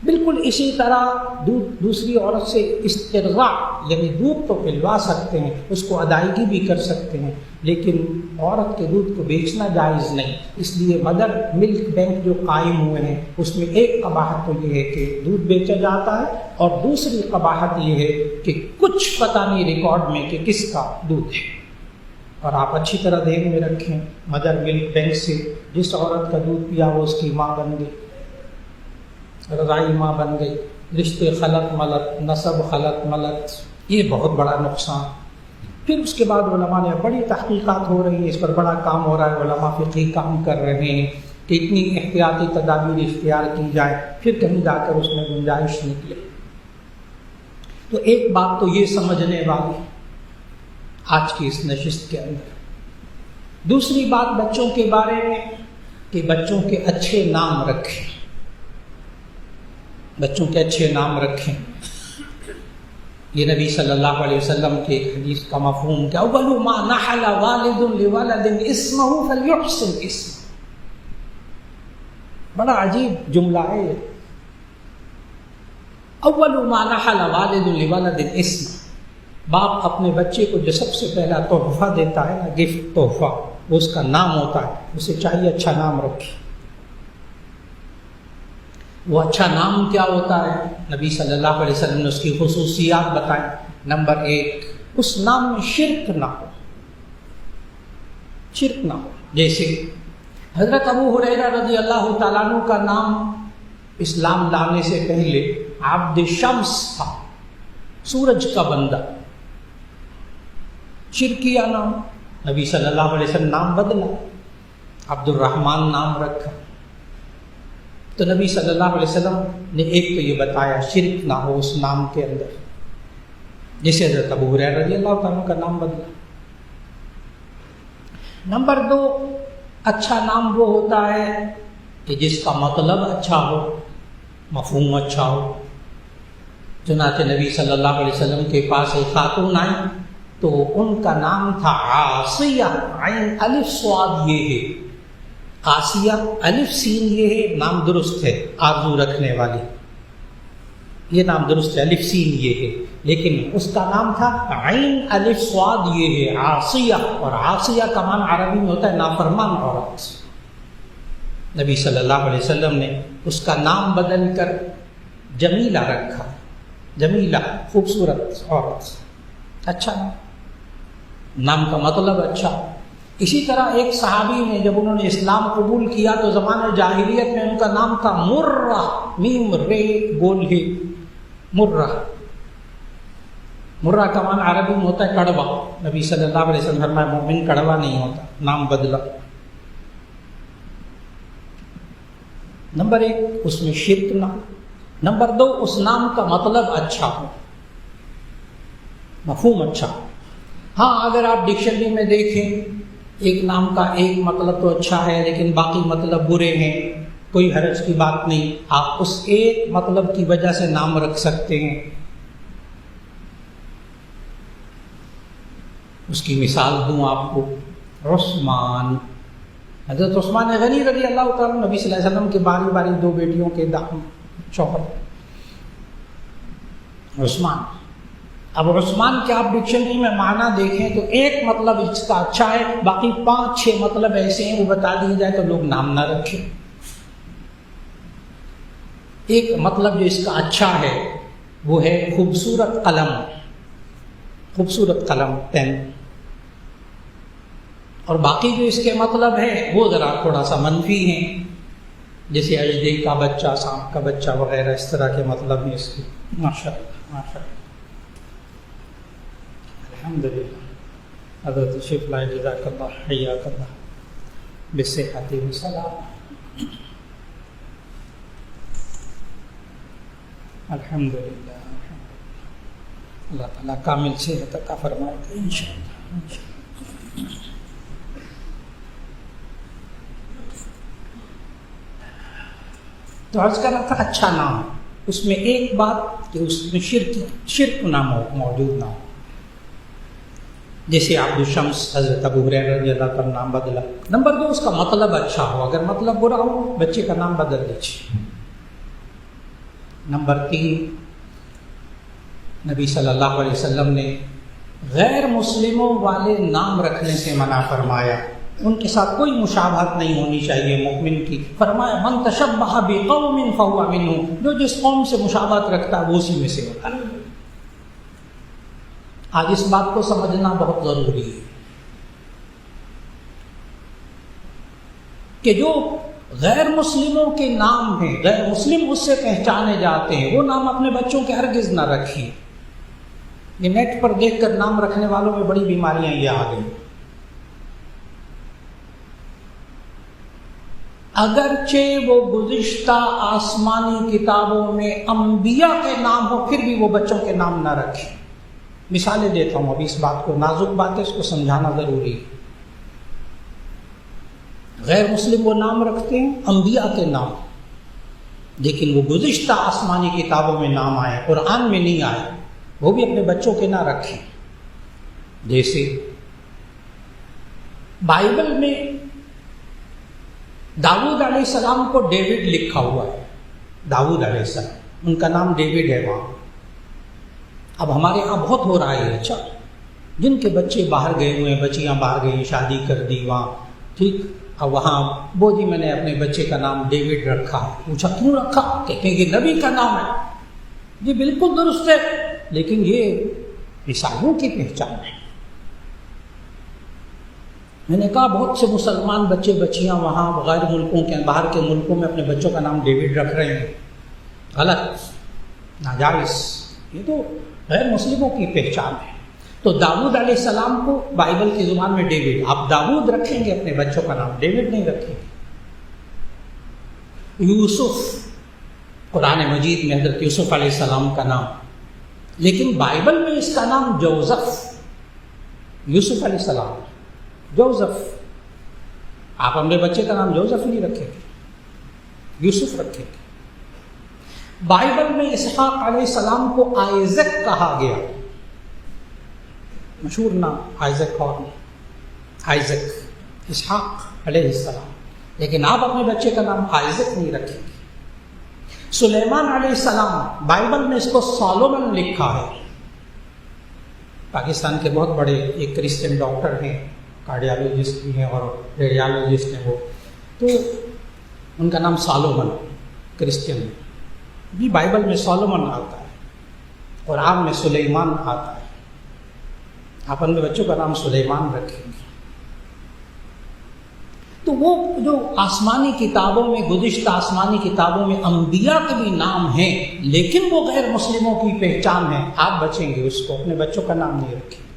بالکل اسی طرح دوسری عورت سے استرضاع، یعنی دودھ تو پلوا سکتے ہیں، اس کو ادائیگی بھی کر سکتے ہیں، لیکن عورت کے دودھ کو بیچنا جائز نہیں. اس لیے مدر ملک بینک جو قائم ہوئے ہیں اس میں ایک قباحت تو یہ ہے کہ دودھ بیچا جاتا ہے، اور دوسری قباحت یہ ہے کہ کچھ پتہ نہیں ریکارڈ میں کہ کس کا دودھ ہے. اور آپ اچھی طرح دھیان میں رکھیں، مدر ملک بینک سے جس عورت کا دودھ پیا وہ اس کی ماں بن گئی، رضائی ماں بن گئی، رشتے خلط ملط، نسب خلط ملط، یہ بہت بڑا نقصان. پھر اس کے بعد علماء نے بڑی تحقیقات ہو رہی ہیں، اس پر بڑا کام ہو رہا ہے، علماء فقہی کام کر رہے ہیں کہ اتنی احتیاطی تدابیر اختیار کی جائے، پھر کہیں جا کر اس میں گنجائش نکلے. تو ایک بات تو یہ سمجھنے والی آج کی اس نشست کے اندر. دوسری بات بچوں کے بارے میں کہ بچوں کے اچھے نام رکھیں، بچوں کے اچھے نام رکھیں. یہ نبی صلی اللہ علیہ وسلم کے حدیث کا مفہوم کہ اول ما نحل والد لولد اسمه فليحسن اسمه. بڑا عجیب جملہ ہے یہ. اول ما نحل والد لولد اسمه. باپ اپنے بچے کو جو سب سے پہلا تحفہ دیتا ہے نا، گفٹ تحفہ، وہ اس کا نام ہوتا ہے. اسے چاہیے اچھا نام رکھے. وہ اچھا نام کیا ہوتا ہے؟ نبی صلی اللہ علیہ وسلم نے اس کی خصوصیات بتائیں. نمبر ایک، اس نام میں شرک نہ ہو. شرک نہ ہو. جیسے حضرت ابو ہریرہ رضی اللہ تعالیٰ عنہ کا نام اسلام لانے سے پہلے عبد شمس تھا، سورج کا بندہ. شرکیہ نام. نبی صلی اللہ علیہ وسلم نام بدلا، عبد الرحمن نام رکھا. تو نبی صلی اللہ علیہ وسلم نے ایک تو یہ بتایا شرک نہ ہو اس نام کے اندر، جیسے حضرت ابو ہریرہ رضی اللہ تعالیٰ کا نام بدلا. نمبر دو، اچھا نام وہ ہوتا ہے کہ جس کا مطلب اچھا ہو، مفہوم اچھا ہو. چنانچہ نبی صلی اللہ علیہ وسلم کے پاس ایک خاتون آئی تو ان کا نام تھا عاصیہ، عین الف صاد یہ ہے. آسیہ الف سین یہ ہے، نام درست ہے، آرزو رکھنے والی، یہ نام درست ہے، الف سین یہ ہے، لیکن اس کا نام تھا عین الف صاد یہ ہے، عاصیہ. اور عاصیہ کا معنی عربی میں ہوتا ہے نافرمان عورت. نبی صلی اللہ علیہ وسلم نے اس کا نام بدل کر جمیلہ رکھا. جمیلہ خوبصورت عورت. اچھا نام کا مطلب اچھا. اسی طرح ایک صحابی نے جب انہوں نے اسلام قبول کیا تو زمانہ جاہلیت میں ان کا نام تھا مرہ، میم رے گول ہے، مرہ۔ مرہ کا معنی عربی میں ہوتا ہے کڑوا۔ نبی صلی اللہ علیہ وسلم فرمایا مومن کڑوا نہیں ہوتا، نام بدلا۔ نمبر 1 اس میں شرک نہ، نمبر 2 اس نام کا مطلب اچھا ہو، مفہوم اچھا ہو۔ ہاں اگر آپ ڈکشنری میں دیکھیں ایک نام کا ایک مطلب تو اچھا ہے لیکن باقی مطلب برے ہیں، کوئی حرج کی بات نہیں، آپ اس ایک مطلب کی وجہ سے نام رکھ سکتے ہیں۔ اس کی مثال دوں آپ کو، عثمان، حضرت عثمان غنی رضی اللہ تعالیٰ نبی صلی اللہ علیہ وسلم کے باری باری 2 بیٹیوں کے شوہر عثمان۔ اب عثمان کے آپ ڈکشنری میں معنی دیکھیں تو ایک مطلب اس کا اچھا ہے، باقی 5-6 مطلب ایسے ہیں وہ بتا دیے جائے تو لوگ نام نہ رکھیں۔ ایک مطلب جو اس کا اچھا ہے وہ ہے خوبصورت قلم، خوبصورت قلم، پین، اور باقی جو اس کے مطلب ہے وہ ذرا تھوڑا سا منفی ہیں، جیسے اژدہے کا بچہ، سانپ کا بچہ وغیرہ، اس طرح کے مطلب ہیں اس کے۔ ماشاء اللہ ماشاء اللہ، الحمدللہ۔ حضرت تشریف لائے، جزاک اللہ، حیاک اللہ، بصحت و سلام۔ الحمدللہ، اللہ تعالیٰ کامل صحت عطا فرمائے گا انشاءاللہ۔ تو عرض کر رہا تھا اچھا نام، اس میں ایک بات کہ اس میں شرک نہ موجود نہ ہو، جیسے عبد الشمس حضرت ابو ہریرہ رضی اللہ کا نام بدلا۔ نمبر 2 اس کا مطلب اچھا ہو، اگر مطلب برا ہو بچے کا نام بدل دیجیے۔ نمبر 3 نبی صلی اللہ علیہ وسلم نے غیر مسلموں والے نام رکھنے سے منع فرمایا، ان کے ساتھ کوئی مشابہت نہیں ہونی چاہیے مومن کی۔ فرمایا من تشبہ بقوم فہو منہم، جو جس قوم سے مشابہت رکھتا ہے وہ اسی میں سے ہوتا ہے۔ آج اس بات کو سمجھنا بہت ضروری ہے کہ جو غیر مسلموں کے نام ہیں، غیر مسلم اس سے پہچانے جاتے ہیں، وہ نام اپنے بچوں کے ہرگز نہ رکھیں۔ یہ نیٹ پر دیکھ کر نام رکھنے والوں میں بڑی بیماریاں یہ آ گئی۔ اگرچہ وہ گزشتہ آسمانی کتابوں میں انبیاء کے نام ہو پھر بھی وہ بچوں کے نام نہ رکھیں۔ مثالیں دیتا ہوں، ابھی اس بات کو، نازک بات ہے، اس کو سمجھانا ضروری ہے۔ غیر مسلم وہ نام رکھتے ہیں انبیاء کے نام، لیکن وہ گزشتہ آسمانی کتابوں میں نام آئے، قرآن میں نہیں آئے، وہ بھی اپنے بچوں کے نہ رکھیں۔ جیسے بائبل میں داؤد علیہ السلام کو ڈیوڈ لکھا ہوا ہے، داؤد علیہ السلام، ان کا نام ڈیوڈ ہے وہاں۔ اب ہمارے یہاں بہت ہو رہا ہے، اچھا جن کے بچے باہر گئے ہوئے ہیں، بچیاں باہر گئی، شادی کر دی وہاں، ٹھیک، اب وہاں وہ جی میں نے اپنے بچے کا نام ڈیوڈ رکھا، پوچھا کیوں رکھا؟ کہتے ہیں کہ نبی کا نام ہے۔ جی بالکل درست ہے، لیکن یہ عیسائیوں کی پہچان ہے۔ میں نے کہا بہت سے مسلمان بچے بچیاں وہاں غیر ملکوں کے، باہر کے ملکوں میں اپنے بچوں کا نام ڈیوڈ رکھ رہے ہیں، غلط، ناجائز، یہ تو غیر مسلموں کی پہچان ہے۔ تو داؤد علیہ السلام کو بائبل کی زبان میں ڈیوڈ، آپ داؤد رکھیں گے اپنے بچوں کا نام، ڈیوڈ نہیں رکھیں گے۔ یوسف، قرآن مجید میں حضرت یوسف علیہ السلام کا نام، لیکن بائبل میں اس کا نام جوزف، یوسف علیہ السلام جوزف، آپ اپنے بچے کا نام جوزف نہیں رکھیں گے، یوسف رکھیں گے۔ بائبل میں اسحاق علیہ السلام کو آئزک کہا گیا، مشہور نام آئزک، اور آئزک اسحاق علیہ السلام، لیکن آپ اپنے بچے کا نام آئزک نہیں رکھیں گے۔ سلیمان علیہ السلام، بائبل میں اس کو سولومن لکھا ہے۔ پاکستان کے بہت بڑے ایک کرسچن ڈاکٹر ہیں، کارڈیالوجسٹ بھی ہیں اور ریڈیالوجسٹ ہیں وہ، تو ان کا نام سولومن، کرسچن ہے جی۔ بائبل میں سولومن آتا ہے، قرآن میں سلیمان آتا ہے، آپ اپنے بچوں کا نام سلیمان رکھیں گے۔ تو وہ جو آسمانی کتابوں میں، گزشتہ آسمانی کتابوں میں انبیاء کے بھی نام ہیں، لیکن وہ غیر مسلموں کی پہچان ہے، آپ بچیں گے اس کو، اپنے بچوں کا نام نہیں رکھیں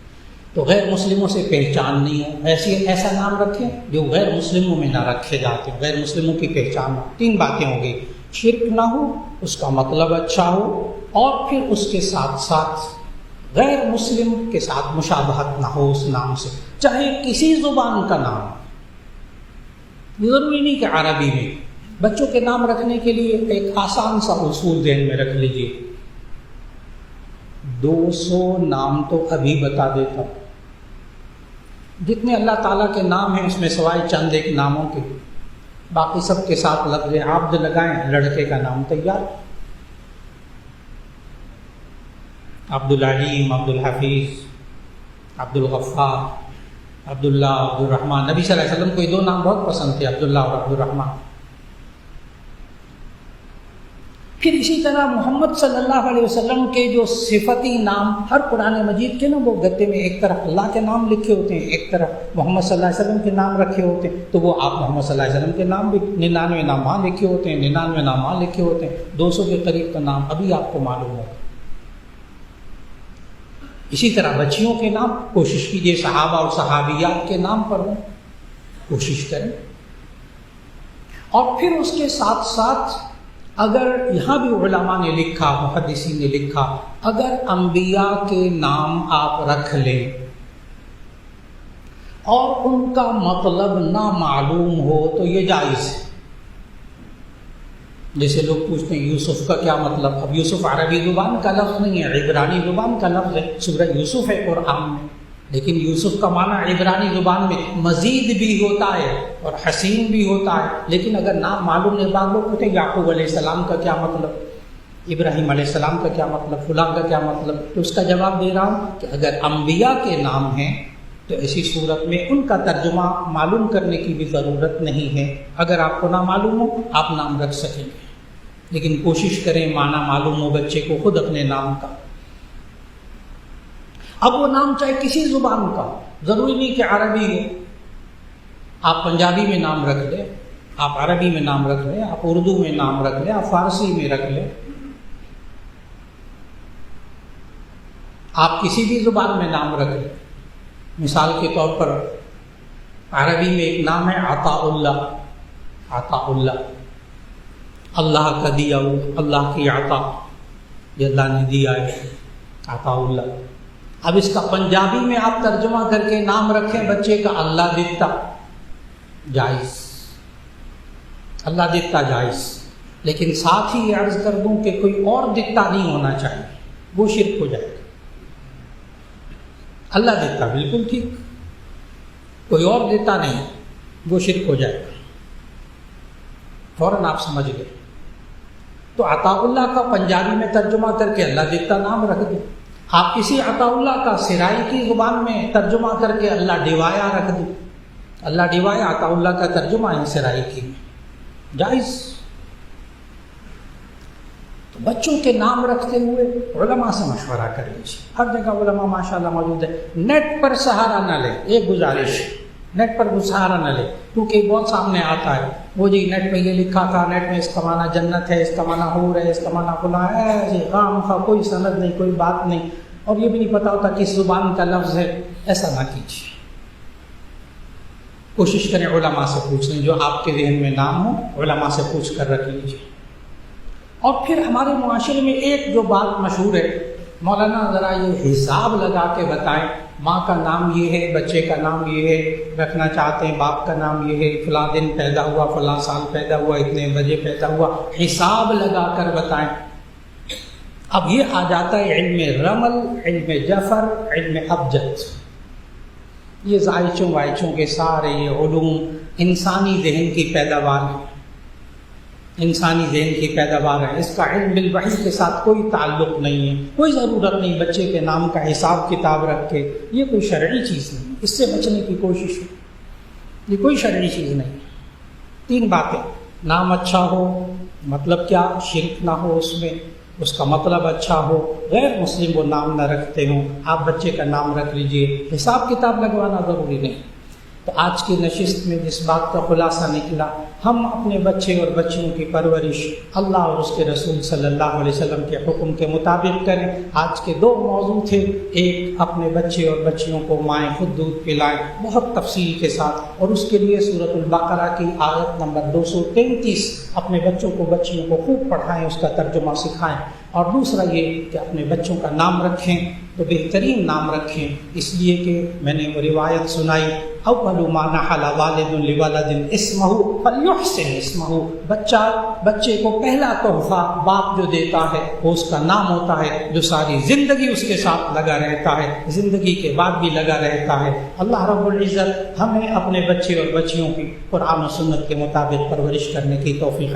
تو غیر مسلموں سے پہچان نہیں ہو، ایسا نام رکھیں جو غیر مسلموں میں نہ رکھے جاتے، غیر مسلموں کی پہچان ہو۔ 3 باتیں ہو گئی، شرک نہ ہو، اس کا مطلب اچھا ہو، اور پھر اس کے ساتھ ساتھ غیر مسلم کے ساتھ مشابہت نہ ہو اس نام سے، چاہے کسی زبان کا نام ہو۔ ضروری نہیں کہ عربی میں۔ بچوں کے نام رکھنے کے لیے ایک آسان سا اصول ذہن میں رکھ لیجیے، 200 نام تو ابھی بتا دیتا ہوں، جتنے اللہ تعالیٰ کے نام ہیں اس میں سوائے چند ایک ناموں کے، باقی سب کے ساتھ لفظ عبد لگائیں، لڑکے کا نام تیار، عبد العلیم، عبد الحفیظ، عبد الغفار، عبداللہ، عبد الرحمن۔ نبی صلی اللہ علیہ وسلم کو یہ 2 نام بہت پسند تھے، عبداللہ اور عبد الرحمن۔ پھر اسی طرح محمد صلی اللہ علیہ وسلم کے جو صفتی نام ہر قرآن مجید کے نا، وہ گتے میں ایک طرف اللہ کے نام لکھے ہوتے ہیں، ایک طرف محمد صلی اللہ علیہ وسلم کے نام رکھے ہوتے ہیں، تو وہ آپ محمد صلی اللہ علیہ وسلم کے نام بھی 99 نام وہاں لکھے ہوتے ہیں، 99 نام وہاں لکھے ہوتے ہیں، 200 کے قریب کا نام ابھی آپ کو معلوم ہوگا۔ اسی طرح بچیوں کے نام کوشش کیجیے صحابہ اور صحابیات کے نام پر ہوں، کوشش کریں۔ اور پھر اس کے ساتھ ساتھ اگر یہاں بھی علماء نے لکھا، محدثین نے لکھا، اگر انبیاء کے نام آپ رکھ لیں اور ان کا مطلب نہ معلوم ہو تو یہ جائز ہے۔ جیسے لوگ پوچھتے ہیں یوسف کا کیا مطلب، اب یوسف عربی زبان کا لفظ نہیں ہے، عبرانی زبان کا لفظ ہے، سورہ یوسف ہے قرآن میں، لیکن یوسف کا معنی عبرانی زبان میں مزید بھی ہوتا ہے اور حسین بھی ہوتا ہے، لیکن اگر نام معلوم نہیں، بعض لوگ پوچھتے ہیں یعقوب علیہ السلام کا کیا مطلب، ابراہیم علیہ السلام کا کیا مطلب، فلاں کا کیا مطلب، تو اس کا جواب دے رہا ہوں کہ اگر انبیاء کے نام ہیں تو ایسی صورت میں ان کا ترجمہ معلوم کرنے کی بھی ضرورت نہیں ہے، اگر آپ کو نہ معلوم ہو آپ نام رکھ سکیں گے، لیکن کوشش کریں معنی معلوم ہو بچے کو خود اپنے نام کا۔ اب وہ نام چاہے کسی زبان کا، ضروری نہیں کہ عربی ہو، آپ پنجابی میں نام رکھ لیں، آپ عربی میں نام رکھ لیں، آپ اردو میں نام رکھ لیں، آپ فارسی میں رکھ لیں، آپ کسی بھی زبان میں نام رکھ لیں۔ مثال کے طور پر عربی میں ایک نام ہے عطاء اللہ، عطاء اللہ، اللہ کا دیا ہوا، اللہ کی عطا، یہ اللہ نے دیا ہے، عطاء اللہ۔ اب اس کا پنجابی میں آپ ترجمہ کر کے نام رکھیں بچے کا اللہ دیتا، جائز، اللہ دیتا جائز، لیکن ساتھ ہی عرض کر دوں کہ کوئی اور دیتا نہیں ہونا چاہیے، وہ شرک ہو جائے گا۔ اللہ دیتا بالکل ٹھیک، کوئی اور دیتا نہیں، وہ شرک ہو جائے گا، فوراً آپ سمجھ گئے۔ تو عطاء اللہ کا پنجابی میں ترجمہ کر کے اللہ دیتا نام رکھ دیں، آپ کسی عطاء اللہ کا سرائی کی زبان میں ترجمہ کر کے اللہ ڈیوایا رکھ دیں، اللہ ڈیوایا عطاء اللہ کا ترجمہ ہے سرائی کی، جائز۔ تو بچوں کے نام رکھتے ہوئے علماء سے مشورہ کر لیجیے، ہر جگہ علماء ماشاءاللہ موجود ہے، نیٹ پر سہارا نہ لیں، ایک گزارش، نیٹ پر سہارا نہ لیں، کیونکہ بہت سامنے آتا ہے، وہ جی نیٹ میں یہ لکھا تھا، نیٹ میں اس کا معنی جنت ہے، اس کا معنی حور ہے، اس کا معنی فلاں ہے، جی غام کا کوئی سند نہیں، کوئی بات نہیں، اور یہ بھی نہیں پتا ہوتا کس زبان کا لفظ ہے، ایسا نہ کیجیے۔ کوشش کریں علماء سے پوچھ لیں، جو آپ کے ذہن میں نام ہو علماء سے پوچھ کر رکھ لیجیے۔ اور پھر ہمارے معاشرے میں ایک جو بات مشہور ہے، مولانا ذرا یہ حساب لگا کے بتائیں، ماں کا نام یہ ہے، بچے کا نام یہ ہے، رکھنا چاہتے ہیں باپ کا نام یہ ہے، فلاں دن پیدا ہوا، فلاں سال پیدا ہوا، اتنے بجے پیدا ہوا، حساب لگا کر بتائیں۔ اب یہ آ جاتا ہے علم رمل، علم جفر، علم ابجد، یہ زائچوں وائچوں کے سارے یہ علوم انسانی ذہن کی پیداوار ہے، انسانی ذہن کی پیداوار ہے، اس کا علم بالوحی کے ساتھ کوئی تعلق نہیں ہے، کوئی ضرورت نہیں بچے کے نام کا حساب کتاب رکھ کے، یہ کوئی شرعی چیز نہیں، اس سے بچنے کی کوشش ہے، یہ کوئی شرعی چیز نہیں۔ 3 باتیں، نام اچھا ہو، مطلب کیا، شرک نہ ہو اس میں، اس کا مطلب اچھا ہو، غیر مسلم وہ نام نہ رکھتے ہوں، آپ بچے کا نام رکھ لیجئے، حساب کتاب لگوانا ضروری نہیں۔ تو آج کی نشست میں جس بات کا خلاصہ نکلا، ہم اپنے بچے اور بچیوں کی پرورش اللہ اور اس کے رسول صلی اللہ علیہ وسلم کے حکم کے مطابق کریں۔ آج کے دو موضوع تھے، ایک اپنے بچے اور بچیوں کو مائیں خود دودھ پلائیں بہت تفصیل کے ساتھ، اور اس کے لیے سورۃ البقرہ کی آیت نمبر 233 اپنے بچوں کو بچیوں کو خوب پڑھائیں، اس کا ترجمہ سکھائیں، اور دوسرا یہ کہ اپنے بچوں کا نام رکھیں تو بہترین نام رکھیں، اس لیے کہ میں نے وہ روایت سنائی، اول ما نحل والد لولد اسمہ فلیحسن اسمہ، بچے کو پہلا تحفہ باپ جو دیتا ہے وہ اس کا نام ہوتا ہے، جو ساری زندگی اس کے ساتھ لگا رہتا ہے، زندگی کے بعد بھی لگا رہتا ہے۔ اللہ رب العزت ہمیں اپنے بچے اور بچیوں کی قرآن و سنت کے مطابق پرورش کرنے کی توفیق